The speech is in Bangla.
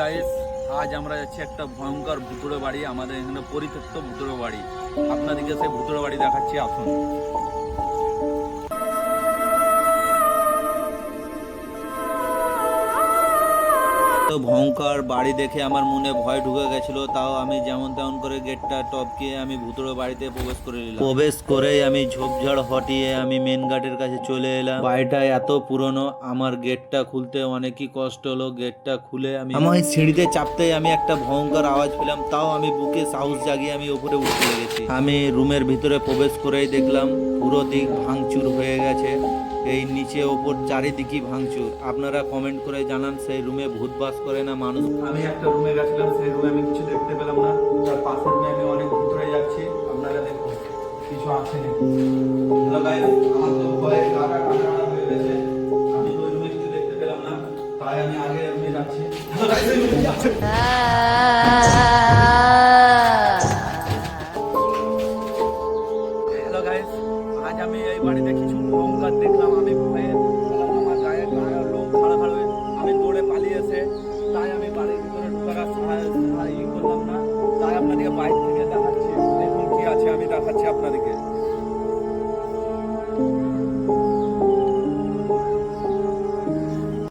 গাইস, আজ আমরা যাচ্ছি একটা ভয়ঙ্কর ভুতুড়ে বাড়ি। আমাদের এখানে পরিত্যক্ত ভুতুড়ে বাড়ি। আপনাদেরকে সেই ভুতুড়ে বাড়ি দেখাচ্ছি, আসুন। তো ভয়ঙ্কর বাড়ি দেখে আমার মনে ভয় ঢুকে গেছিল, তাও আমি যেমন তেমন করে গেটটা টপকিয়ে আমি ভুতুড়ে বাড়িতে প্রবেশ করে নিলাম। প্রবেশ করেই আমি ঝোপঝাড় হটিয়ে আমি মেন গেটের কাছে চলে এলাম। বাড়িটা এত পুরনো, আমার গেটটা খুলতে অনেকই কষ্ট হলো। গেটটা খুলে আমার সিঁড়িতে চাপতেই আমি একটা ভয়ঙ্কর আওয়াজ পেলাম, তাও আমি বুকে সাহস জাগিয়ে আমি উপরে উঠতে লেগেছি। আমি রুমের ভিতরে প্রবেশ করেই দেখলাম পুরো দিক ভাঙচুর হয়ে গেছে। এই নিচে ওপর চারিদিকই ভাঙচুর। আপনারা কমেন্ট করে জানান সেই রুমে ভূত বাস করে না মানুষ। আমি একটা রুমে গেছিলাম, সেই রুমে আমি কিছু দেখতে পেলাম না। তার পাশের রুমে আমি অনেক ভিতরে যাচ্ছি, আপনারা দেখুন কিছু আছে নাকি। হ্যালো গাইস, আমার তো ভয়ে গাটা কাটা হয়ে গেছে। আমি ওই রুমে কিছু দেখতে পেলাম না, তাই আমি আগে রুমে যাচ্ছি। হ্যালো গাইস, এই রুমে আছে। হ্যালো গাইস, আজ আমি এই বাড়িতে কিছু ভয়ঙ্কর দেখলাম। আমি ভয়ে আমার গায়ে লোম খাড়া খাড়া হয়ে আমি দৌড়ে পালিয়ে এসে, তাই আমি বাড়ির ভিতরে ঢোকার করলাম না। তাই আপনাদেরকে বাইরে থেকে দেখাচ্ছি। দেখুন কি আছে, আমি দেখাচ্ছি আপনাদেরকে।